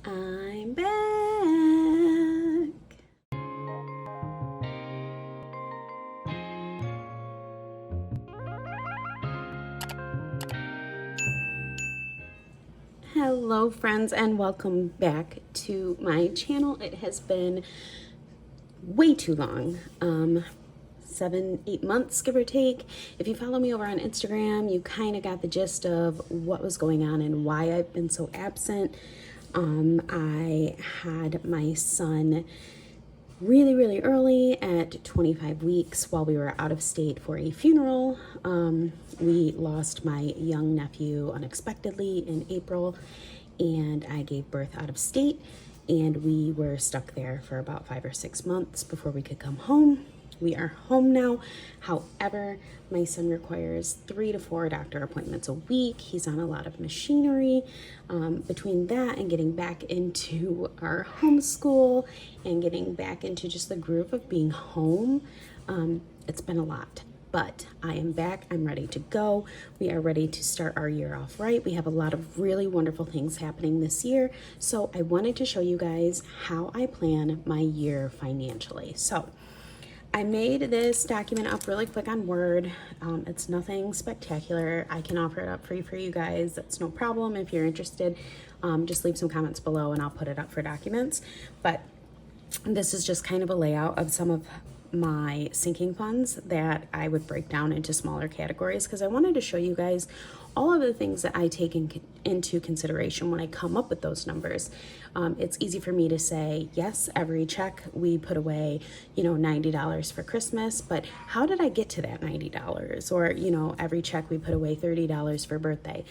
I'm back. Hello friends and welcome back to my channel. It has been way too long. 7-8 months, give or take. If you follow me over on Instagram, you kind of got the gist of what was going on and why I've been so absent. I had my son really early at 25 weeks while we were out of state for a funeral. We lost my young nephew unexpectedly in April, and I gave birth out of state, and we were stuck there for about 5 or 6 months before we could come home. We are home now. However, my son requires 3 to 4 doctor appointments a week. He's on a lot of machinery. Between that and getting back into our homeschool and getting back into just the groove of being home, it's been a lot. But I am back. I'm ready to go. We are ready to start our year off right. We have a lot of really wonderful things happening this year. So I wanted to show you guys how I plan my year financially. So I made this document up really quick on Word. It's nothing spectacular. I can offer it up free for you guys. That's no problem. If you're interested, just leave some comments below and I'll put it up for documents. But this is just kind of a layout of some of my sinking funds that I would break down into smaller categories because I wanted to show you guys all of the things that I take into consideration when I come up with those numbers. It's easy for me to say, yes, every check we put away, $90 for Christmas, but how did I get to that $90? Or, every check we put away $30 for birthday.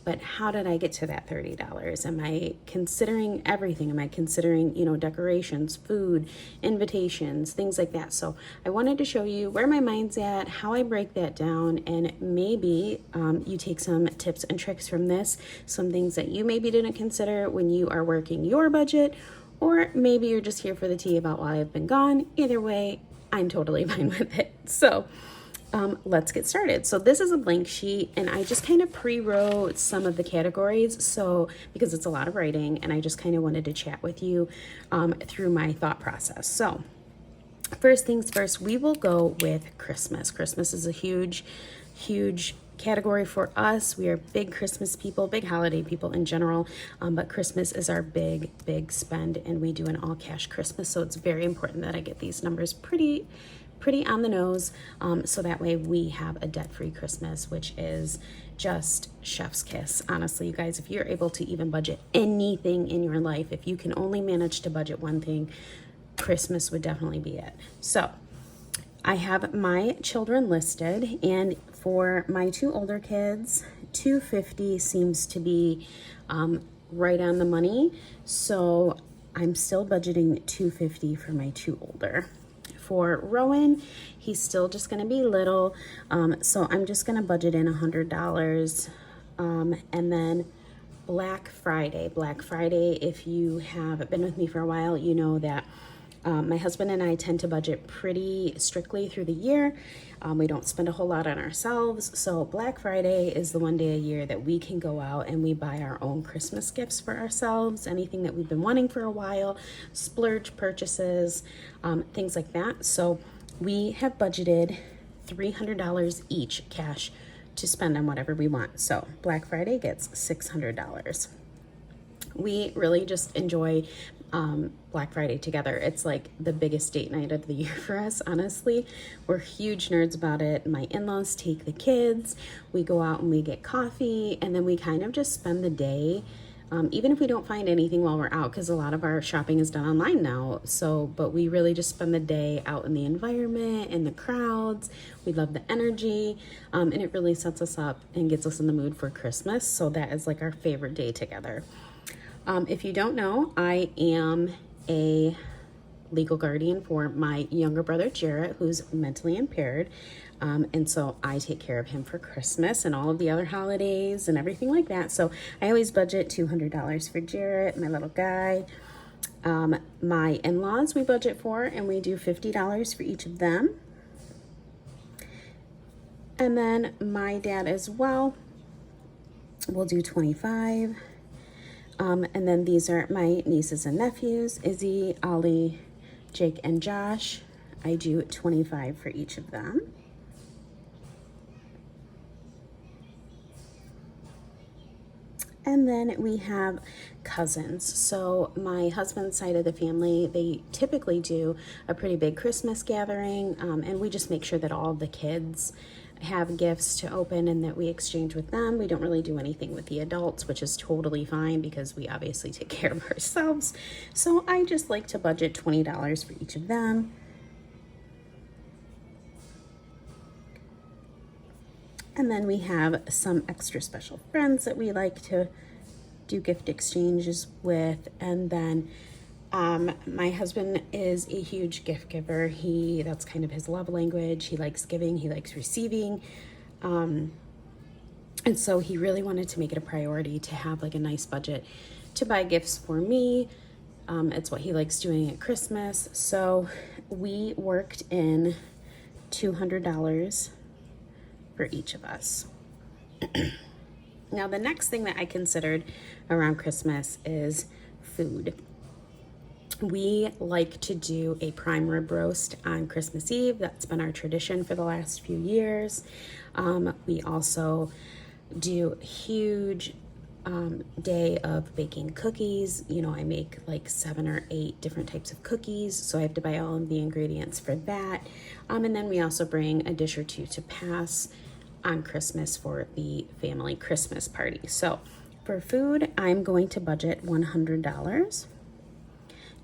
But how did I get to that $30? Am I considering everything? Am I considering, decorations, food, invitations, things like that? So I wanted to show you where my mind's at, how I break that down, and maybe you take some tips and tricks from this, some things that you maybe didn't consider when you are working your budget, or maybe you're just here for the tea about why I've been gone. Either way, I'm totally fine with it. So let's get started. So this is a blank sheet and I just kind of pre-wrote some of the categories. So because it's a lot of writing and I just kind of wanted to chat with you through my thought process. So first things first, we will go with Christmas. Christmas is a huge category for us. We are big Christmas people, big holiday people in general, but Christmas is our big spend and we do an all cash Christmas. So it's very important that I get these numbers pretty on the nose, so that way we have a debt-free Christmas, which is just chef's kiss. Honestly, you guys, if you're able to even budget anything in your life, if you can only manage to budget one thing, Christmas would definitely be it. So I have my children listed, and for my 2 older kids, $250 seems to be right on the money. So I'm still budgeting $250 for my 2 older. For Rowan, he's still just going to be little, so I'm just going to budget in $100. And then Black Friday, if you have been with me for a while, you know that my husband and I tend to budget pretty strictly through the year. We don't spend a whole lot on ourselves. So Black Friday is the one day a year that we can go out and we buy our own Christmas gifts for ourselves, anything that we've been wanting for a while, splurge purchases, things like that. So we have budgeted $300 each cash to spend on whatever we want. So Black Friday gets $600. We really just enjoy Black Friday together. It's like the biggest date night of the year for us, honestly. We're huge nerds about it. My in-laws take the kids, we go out and we get coffee, and then we kind of just spend the day, even if we don't find anything while we're out, because a lot of our shopping is done online now. But we really just spend the day out in the environment, in the crowds. We love the energy, and it really sets us up and gets us in the mood for Christmas. So that is like our favorite day together. If you don't know, I am a legal guardian for my younger brother, Jarrett, who's mentally impaired. And so I take care of him for Christmas and all of the other holidays and everything like that. So I always budget $200 for Jarrett, my little guy. My in-laws we budget for, and we do $50 for each of them. And then my dad as well, we'll do $25. And then these are my nieces and nephews, Izzy, Ollie, Jake, and Josh. I do 25 for each of them. And then we have cousins. So my husband's side of the family, they typically do a pretty big Christmas gathering, and we just make sure that all the kids have gifts to open and that we exchange with them. We don't really do anything with the adults, which is totally fine because we obviously take care of ourselves. So I just like to budget $20 for each of them. And then we have some extra special friends that we like to do gift exchanges with. And then my husband is a huge gift giver. That's kind of his love language. He likes giving, he likes receiving. And so he really wanted to make it a priority to have like a nice budget to buy gifts for me. It's what he likes doing at Christmas. So we worked in $200 for each of us. Now, the next thing that I considered around Christmas is food. We like to do a prime rib roast on Christmas Eve. That's been our tradition for the last few years. We also do a huge day of baking cookies. You know, I make like 7 or 8 different types of cookies, so I have to buy all of the ingredients for that. And then we also bring a dish or two to pass on Christmas for the family Christmas party. So for food, I'm going to budget $100.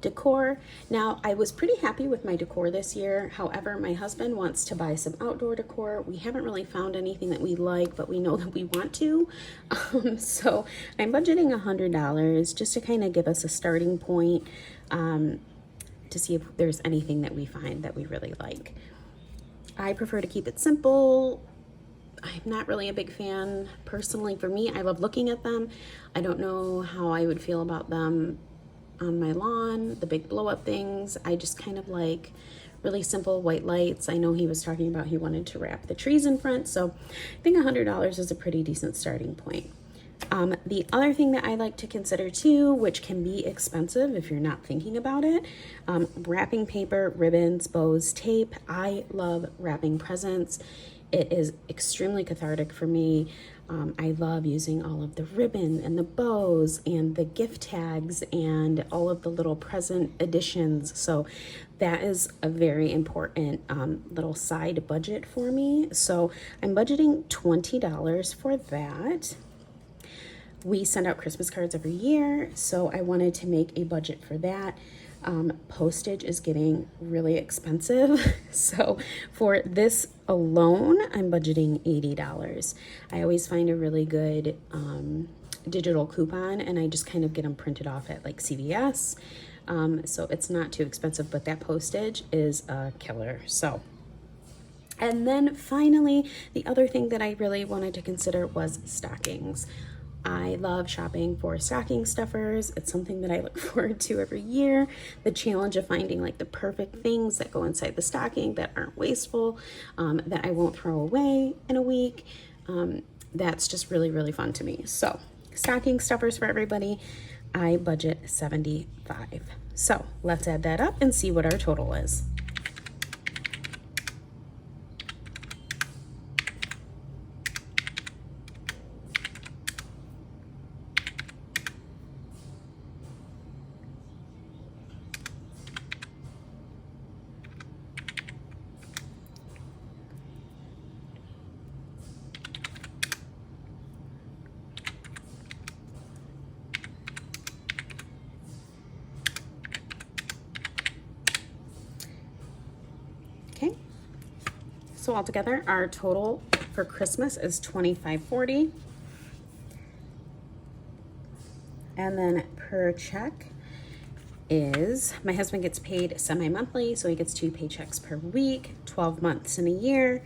Decor, now I was pretty happy with my decor this year. However, my husband wants to buy some outdoor decor. We haven't really found anything that we like, but we know that we want to. So I'm budgeting $100 just to kind of give us a starting point, to see if there's anything that we find that we really like. I prefer to keep it simple. I'm not really a big fan personally. For me, I love looking at them. I don't know how I would feel about them on my lawn, the big blow up things. I just kind of like really simple white lights. I know he was talking about he wanted to wrap the trees in front, so I think $100 is a pretty decent starting point. The other thing that I like to consider too, which can be expensive if you're not thinking about it, wrapping paper, ribbons, bows, tape. I love wrapping presents. It is extremely cathartic for me. I love using all of the ribbon and the bows and the gift tags and all of the little present additions. So that is a very important little side budget for me. So I'm budgeting $20 for that. We send out Christmas cards every year, so I wanted to make a budget for that. Postage is getting really expensive. So for this alone, I'm budgeting $80. I always find a really good digital coupon, and I just kind of get them printed off at like CVS. So it's not too expensive, but that postage is a killer. So, and then finally, the other thing that I really wanted to consider was stockings. I love shopping for stocking stuffers. It's something that I look forward to every year. The challenge of finding like the perfect things that go inside the stocking that aren't wasteful, that I won't throw away in a week. That's just really, really fun to me. So stocking stuffers for everybody, I budget $75. So let's add that up and see what our total is. Okay, so altogether our total for Christmas is $25.40, and then per check is, my husband gets paid semi-monthly, so he gets 2 paychecks per week, 12 months in a year.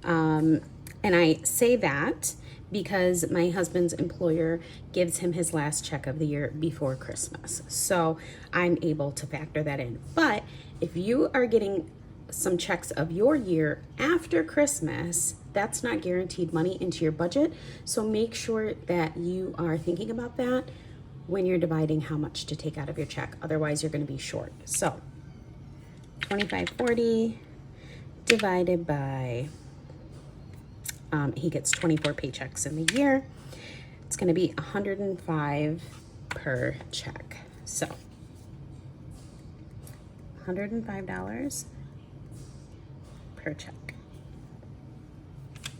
And I say that because my husband's employer gives him his last check of the year before Christmas, so I'm able to factor that in. But if you are getting some checks of your year after Christmas, that's not guaranteed money into your budget. So make sure that you are thinking about that when you're dividing how much to take out of your check. Otherwise, you're going to be short. So 2540 divided by, he gets 24 paychecks in the year. It's going to be 105 per check. So $105 per check.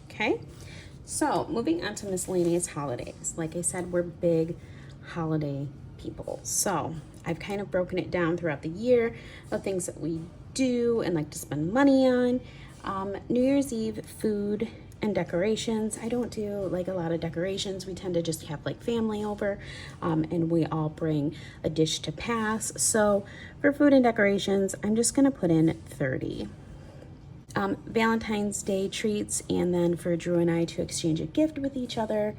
Okay, so moving on to miscellaneous holidays. Like I said, we're big holiday people. So I've kind of broken it down throughout the year of things that we do and like to spend money on. New Year's Eve, food and decorations. I don't do like a lot of decorations. We tend to just have like family over, and we all bring a dish to pass. So for food and decorations, I'm just gonna put in 30. Valentine's Day treats, and then for Drew and I to exchange a gift with each other,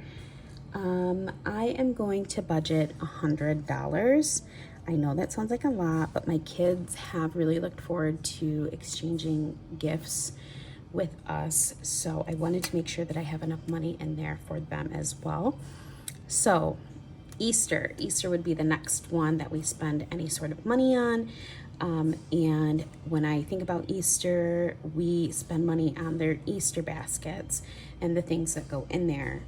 I am going to budget $100. I know that sounds like a lot, but my kids have really looked forward to exchanging gifts with us, so I wanted to make sure that I have enough money in there for them as well. So Easter would be the next one that we spend any sort of money on. And when I think about Easter, we spend money on their Easter baskets and the things that go in there.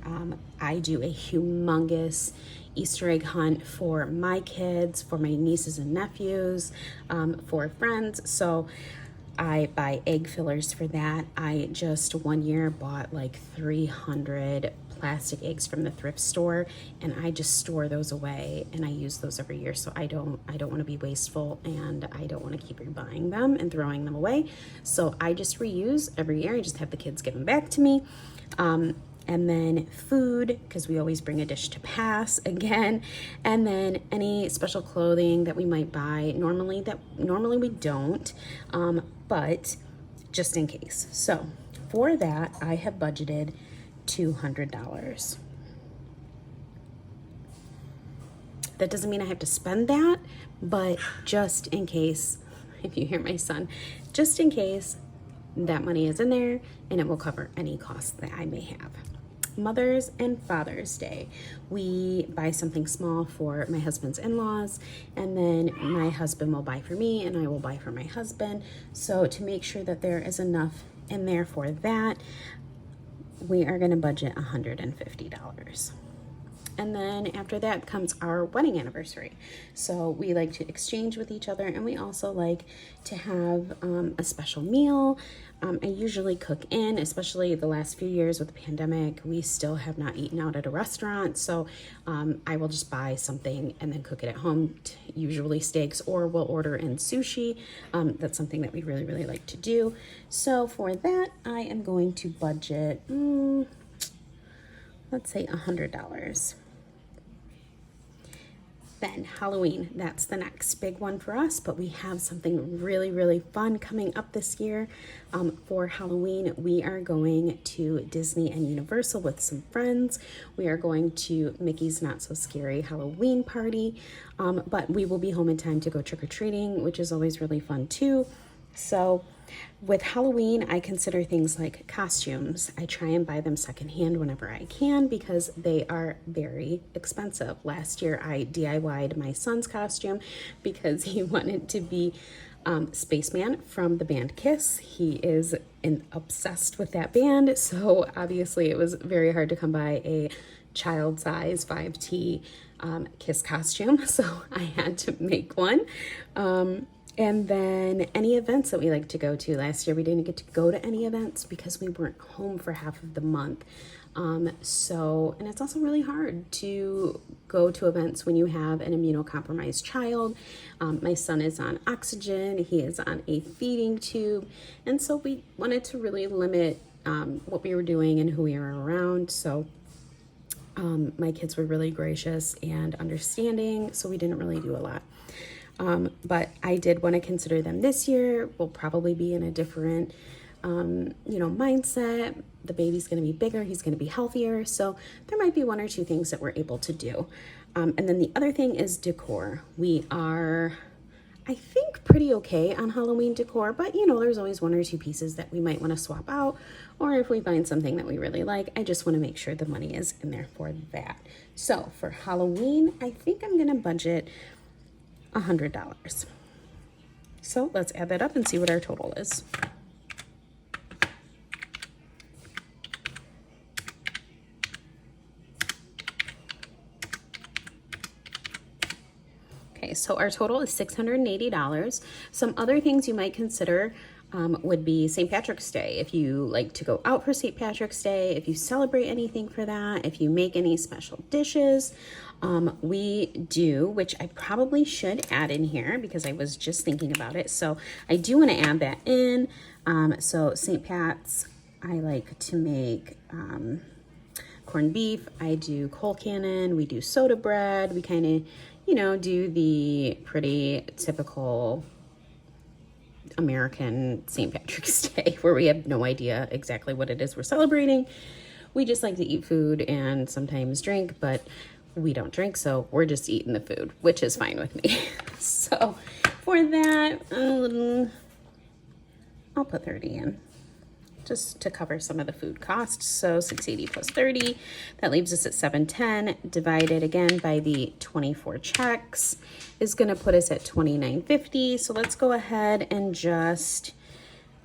I do a humongous Easter egg hunt for my kids, for my nieces and nephews, for friends. So I buy egg fillers for that. I just one year bought like 300 plastic eggs from the thrift store, and I just store those away, and I use those every year. So I don't want to be wasteful, and I don't want to keep buying them and throwing them away. So I just reuse every year. I just have the kids give them back to me. And then food, because we always bring a dish to pass again. And then any special clothing that we might buy. Normally we don't, but just in case. So for that, I have budgeted $200. That doesn't mean I have to spend that, but just in case, if you hear my son, just in case, that money is in there and it will cover any costs that I may have. Mother's and Father's Day, we buy something small for my husband's in-laws, and then my husband will buy for me and I will buy for my husband. So to make sure that there is enough in there for that, we are going to budget $150. And then after that comes our wedding anniversary. So we like to exchange with each other, and we also like to have a special meal. I usually cook in, especially the last few years with the pandemic. We still have not eaten out at a restaurant. So I will just buy something and then cook it at home, usually steaks, or we'll order in sushi. That's something that we really, really like to do. So for that, I am going to budget, let's say $100. Then Halloween, that's the next big one for us, but we have something really, really fun coming up this year. For Halloween, we are going to Disney and Universal with some friends. We are going to Mickey's Not So Scary Halloween party, but we will be home in time to go trick-or-treating, which is always really fun too. So with Halloween, I consider things like costumes. I try and buy them secondhand whenever I can because they are very expensive. Last year, I DIY'd my son's costume because he wanted to be Spaceman from the band Kiss. He is obsessed with that band, so obviously it was very hard to come by a child size 5T Kiss costume, so I had to make one. And then any events that we like to go to. Last year we didn't get to go to any events because we weren't home for half of the month. And it's also really hard to go to events when you have an immunocompromised child. My son is on oxygen, he is on a feeding tube. And so we wanted to really limit what we were doing and who we were around. So my kids were really gracious and understanding, so we didn't really do a lot. But I did want to consider them this year. We'll probably be in a different, mindset. The baby's going to be bigger. He's going to be healthier. So there might be one or two things that we're able to do. And then the other thing is decor. I think, pretty okay on Halloween decor, but you know, there's always one or two pieces that we might want to swap out, or if we find something that we really like, I just want to make sure the money is in there for that. So for Halloween, I think I'm going to budget $100. So let's add that up and see what our total is. Okay, so our total is $680. Some other things you might consider would be St. Patrick's Day. If you like to go out for St. Patrick's Day, if you celebrate anything for that, if you make any special dishes, we do, which I probably should add in here because I was just thinking about it. So I do want to add that in. So St. Pat's, I like to make corned beef. I do cold cannon. We do soda bread. We kind of, you know, do the pretty typical American St. Patrick's Day where we have no idea exactly what it is we're celebrating. We just like to eat food and sometimes drink, but we don't drink, so we're just eating the food, which is fine with me. So for that, I'll put 30 in, just to cover some of the food costs. So 680 plus 30, that leaves us at 710, divided again by the 24 checks is going to put us at $29.50. So let's go ahead and just,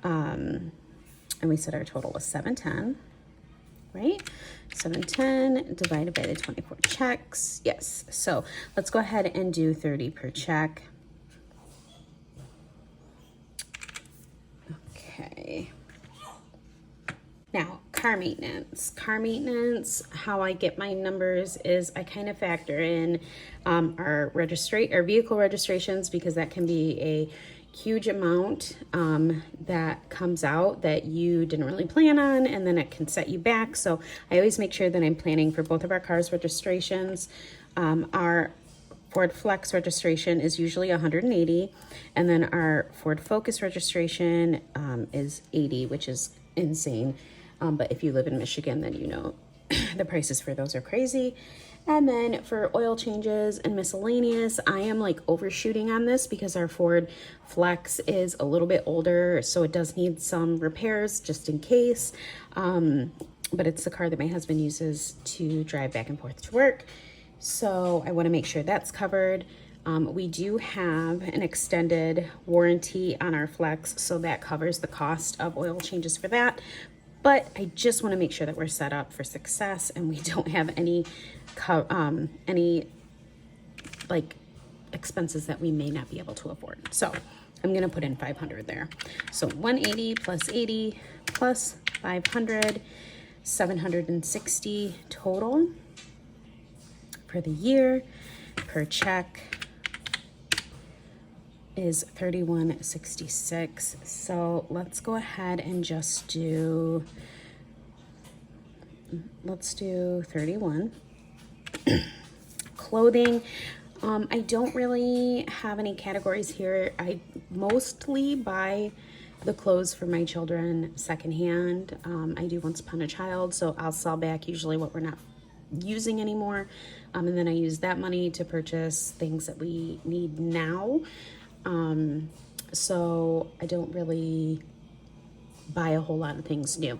and we said our total was 710, right? 710 divided by the 24 checks. Yes. So let's go ahead and do 30 per check. Okay. Now, car maintenance. Car maintenance, how I get my numbers is I kind of factor in our vehicle registrations, because that can be a huge amount that comes out that you didn't really plan on, and then it can set you back. So I always make sure that I'm planning for both of our cars' registrations. Our Ford Flex registration is usually 180, and then our Ford Focus registration is 80, which is insane. But if you live in Michigan, then you know the prices for those are crazy. And then for oil changes and miscellaneous, I am like overshooting on this because our Ford Flex is a little bit older, so it does need some repairs just in case. But it's the car that my husband uses to drive back and forth to work. So I want to make sure that's covered. We do have an extended warranty on our Flex, so that covers the cost of oil changes for that. But I just want to make sure that we're set up for success and we don't have any like expenses that we may not be able to afford. So I'm going to put in 500 there. So 180 plus 80 plus 500, 760 total for the year. Per check is $31.66. So let's go ahead and just do, let's do 31. Clothing, I don't really have any categories here. I mostly buy the clothes for my children secondhand. I do Once Upon a Child, so I'll sell back usually what we're not using anymore, and then I use that money to purchase things that we need now. So I don't really buy a whole lot of things new.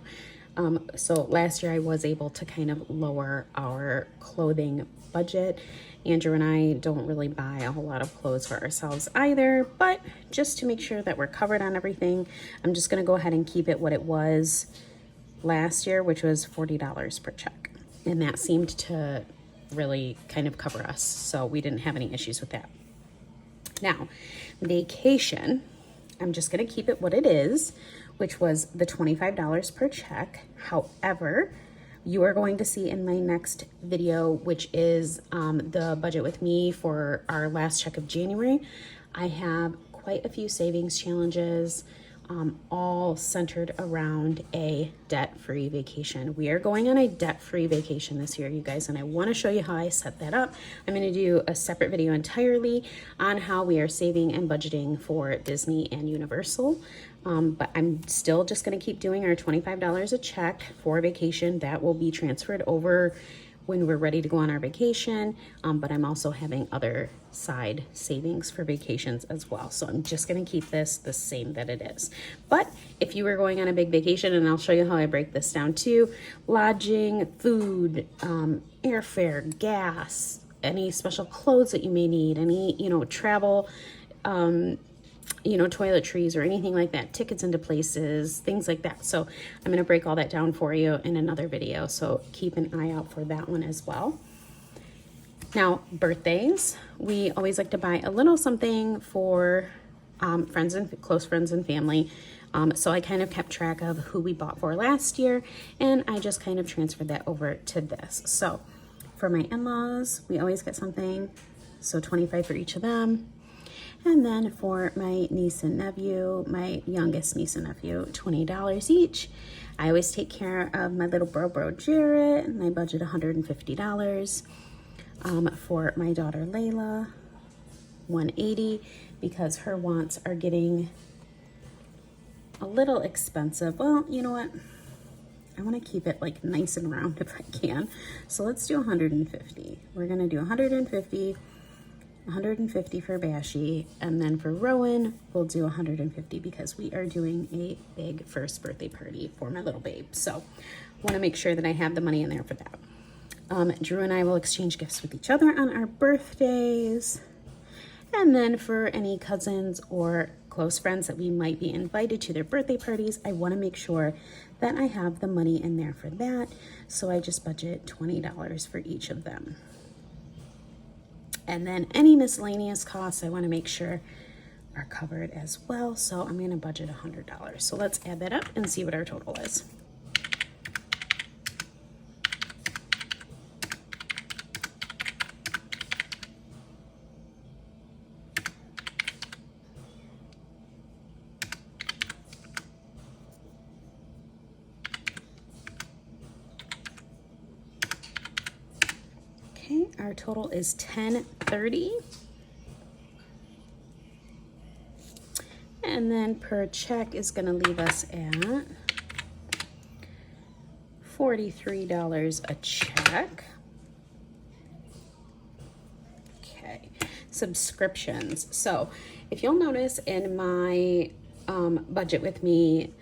So last year I was able to kind of lower our clothing budget. Andrew and I don't really buy a whole lot of clothes for ourselves either, but just to make sure that we're covered on everything, I'm just going to go ahead and keep it what it was last year, which was $40 per check. And that seemed to really kind of cover us. So we didn't have any issues with that. Now, vacation, I'm just going to keep it what it is, which was the $25 per check. However, you are going to see in my next video, which is the budget with me for our last check of January, I have quite a few savings challenges, all centered around a debt-free vacation. We are going on a debt-free vacation this year, you guys, and I want to show you how I set that up. I'm going to do a separate video entirely on how we are saving and budgeting for Disney and Universal. But I'm still just going to keep doing our $25 a check for vacation. That will be transferred over when we're ready to go on our vacation, but I'm also having other side savings for vacations as well. So I'm just gonna keep this the same that it is. But if you were going on a big vacation, and I'll show you how I break this down too, lodging, food, airfare, gas, any special clothes that you may need, any, travel, toiletries or anything like that, tickets into places, things like that. So I'm going to break all that down for you in another video. So keep an eye out for that one as well. Now, birthdays, we always like to buy a little something for friends and close friends and family. So I kind of kept track of who we bought for last year, and I just kind of transferred that over to this. So for my in-laws, we always get something, so $25 for each of them. And then for my niece and nephew, my youngest niece and nephew, $20 each. I always take care of my little bro Jarrett, and I budget $150. For my daughter Layla, $180, because her wants are getting a little expensive. Well, you know what? I want to keep it like nice and round if I can. So let's do $150. We're going to do $150 for Bashi, and then for Rowan we'll do $150 because we are doing a big first birthday party for my little babe. So want to make sure that I have the money in there for that. Drew and I will exchange gifts with each other on our birthdays, and then for any cousins or close friends that we might be invited to their birthday parties, I want to make sure that I have the money in there for that. So I just budget $20 for each of them. And then any miscellaneous costs I want to make sure are covered as well. So I'm going to budget $100. So let's add that up and see what our total is. Okay, our total is $10.30. And then per check is going to leave us at $43 a check. Okay, subscriptions. So if you'll notice in my budget with me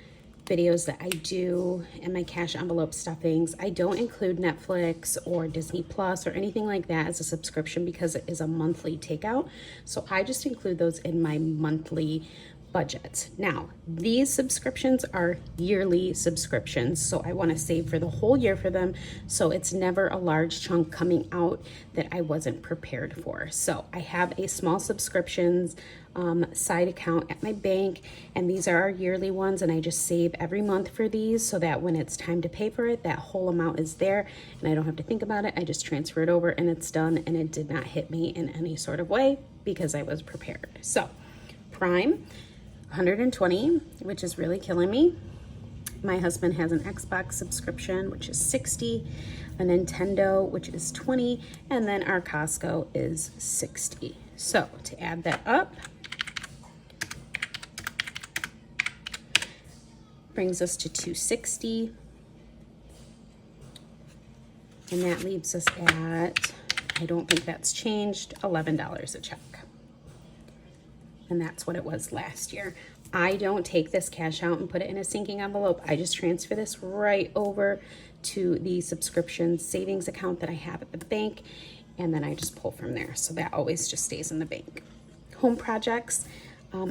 videos that I do in my cash envelope stuffings, I don't include Netflix or Disney Plus or anything like that as a subscription because it is a monthly takeout. So I just include those in my monthly budget. Now, these subscriptions are yearly subscriptions, so I want to save for the whole year for them, so it's never a large chunk coming out that I wasn't prepared for. So I have a small subscriptions side account at my bank, and these are our yearly ones, and I just save every month for these so that when it's time to pay for it, that whole amount is there and I don't have to think about it. I just transfer it over and it's done, and it did not hit me in any sort of way because I was prepared. So Prime, $120, which is really killing me. My husband has an Xbox subscription, which is $60, a Nintendo, which is $20, and then our Costco is $60. So to add that up, brings us to $260, and that leaves us at, I don't think that's changed, $11 a check. And that's what it was last year. I don't take this cash out and put it in a sinking envelope. I just transfer this right over to the subscription savings account that I have at the bank, and then I just pull from there. So that always just stays in the bank. Home projects,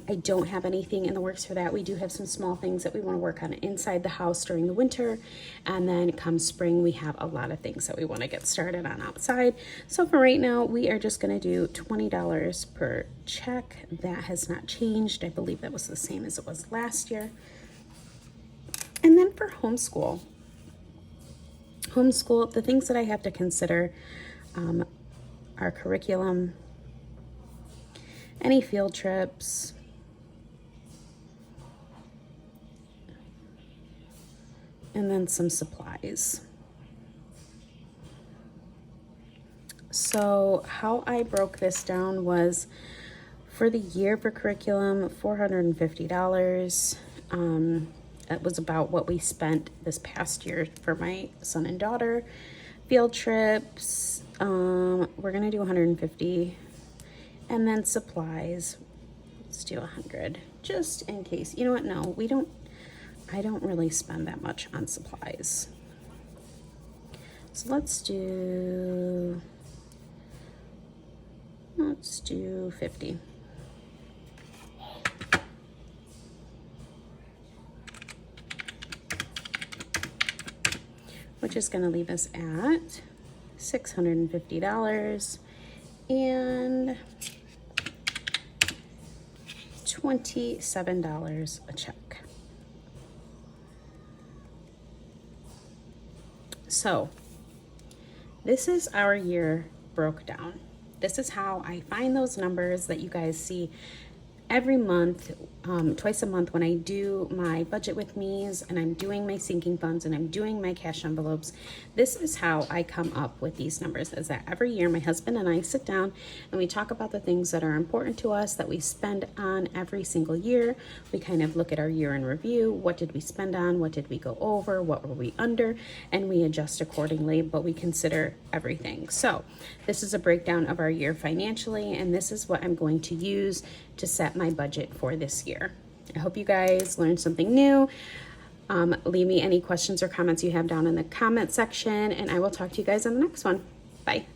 I don't have anything in the works for that. We do have some small things that we want to work on inside the house during the winter, and then come spring we have a lot of things that we want to get started on outside. So for right now we are just going to do $20 per check. That has not changed. I believe that was the same as it was last year. And then for homeschool, the things that I have to consider are curriculum, any field trips, and then some supplies. So how I broke this down was for the year for curriculum, $450. That was about what we spent this past year for my son and daughter. Field trips, we're gonna do 150. And then supplies, let's do 100, just in case. You know what, no, I don't really spend that much on supplies. So let's do 50. Which is going to leave us at $650 and $27 a check. So this is our year broke down. This is how I find those numbers that you guys see every month, twice a month when I do my budget with me's and I'm doing my sinking funds and I'm doing my cash envelopes. This is how I come up with these numbers, is that every year my husband and I sit down and we talk about the things that are important to us that we spend on every single year. We kind of look at our year in review. What did we spend on? What did we go over? What were we under? And we adjust accordingly, but we consider everything. So this is a breakdown of our year financially, and this is what I'm going to use to set my budget for this year. I hope you guys learned something new. Leave me any questions or comments you have down in the comment section, and I will talk to you guys on the next one. Bye.